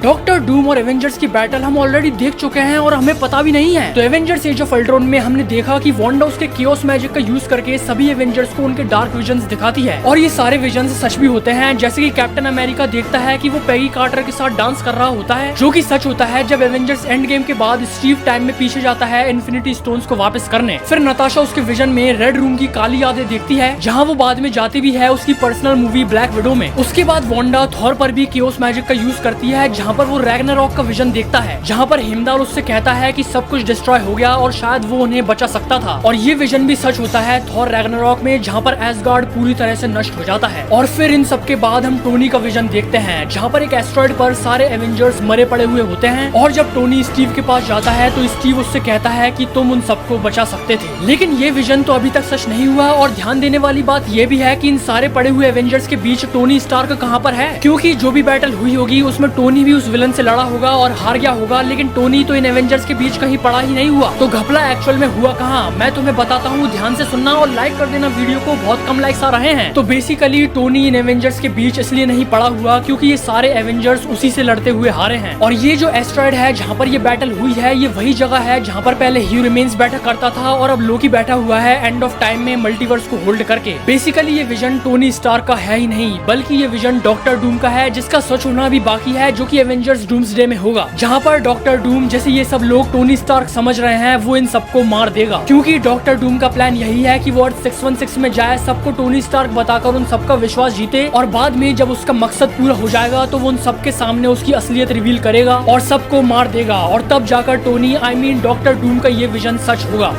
Doctor Doom और Avengers की battle हम ऑलरेडी देख चुके हैं और हमें पता भी नहीं है। तो एवेंजर्स एज ऑफ अल्ट्रॉन में हमने देखा कि वांडा उसके केओस मैजिक का यूज करके सभी एवेंजर्स को उनके डार्क विजन्स दिखाती है और ये सारे विजन्स सच भी होते हैं। जैसे कि कैप्टन अमेरिका देखता है कि वो पेगी कार्टर के साथ डांस कर रहा होता है, जो कि सच होता है। जब एवेंजर्स एंड गेम के बाद स्टीव टाइम में पीछे जाता है इन्फिनिटी स्टोन्स को वापस करने, फिर नताशा उसके विजन में रेड रूम की काली यादें देखती है, जहाँ वो बाद में जाती भी है उसकी पर्सनल मूवी ब्लैक विडो में। उसके बाद वांडा थॉर पर भी केओस मैजिक का यूज करती है, जहाँ पर वो रैग्नारॉक का विजन देखता है, जहाँ पर हिमदाल उससे कहता है कि सब कुछ डिस्ट्रॉय हो गया और शायद वो उन्हें बचा सकता था। और ये विजन भी सच होता है थॉर रैग्नारॉक में, जहाँ पर एसगार्ड पूरी तरह से नष्ट हो जाता है। और फिर इन सब के बाद हम टोनी का विजन देखते हैं, जहाँ पर एक एस्ट्रॉइड पर सारे एवेंजर्स मरे पड़े हुए होते हैं। और जब टोनी स्टीव के पास जाता है तो स्टीव उससे कहता है कि तुम उन सबको बचा सकते थे। लेकिन ये विजन तो अभी तक सच नहीं हुआ। और ध्यान देने वाली बात ये भी है कि इन सारे पड़े हुए एवेंजर्स के बीच टोनी स्टार्क कहाँ पर है, क्योंकि जो भी बैटल हुई होगी उसमें टोनी भी उस विलन से लड़ा होगा और हार गया होगा, लेकिन टोनी तो इन एवेंजर्स के बीच कहीं पड़ा ही नहीं हुआ। तो घपला एक्चुअल में हुआ कहाँ, मैं तुम्हें बताता हूँ, ध्यान से सुनना और लाइक कर देना वीडियो को, बहुत कम लाइक्स आ रहे हैं। तो बेसिकली टोनी इन एवेंजर्स के बीच इसलिए नहीं पड़ा हुआ क्योंकि ये सारे एवेंजर्स उसी से लड़ते हुए हारे हैं। और ये जो एस्ट्रॉइड है जहाँ पर ये बैटल हुई है, ये वही जगह है जहाँ पर पहले ह्यू रिमेन्स बैठा करता था और अब लोकी बैठा हुआ है एंड ऑफ टाइम में मल्टीवर्स को होल्ड करके। बेसिकली ये विजन टोनी स्टार्क का है ही नहीं, बल्कि ये विजन डॉक्टर डूम का है, जिसका सच होना भी बाकी है, जो कि एवेंजर्स डूम्सडे में होगा, जहाँ पर डॉक्टर डूम जैसे ये सब लोग टोनी स्टार्क समझ रहे हैं वो इन सबको मार देगा। क्योंकि डॉक्टर डूम का प्लान यही है कि वो अर्थ 616 में जाए, सबको टोनी स्टार्क बताकर उन सबका विश्वास जीते, और बाद में जब उसका मकसद पूरा हो जाएगा तो वो उन सबके सामने उसकी असलियत रिवील करेगा और सबको मार देगा। और तब जाकर टोनी डॉक्टर डूम का ये विजन सच होगा।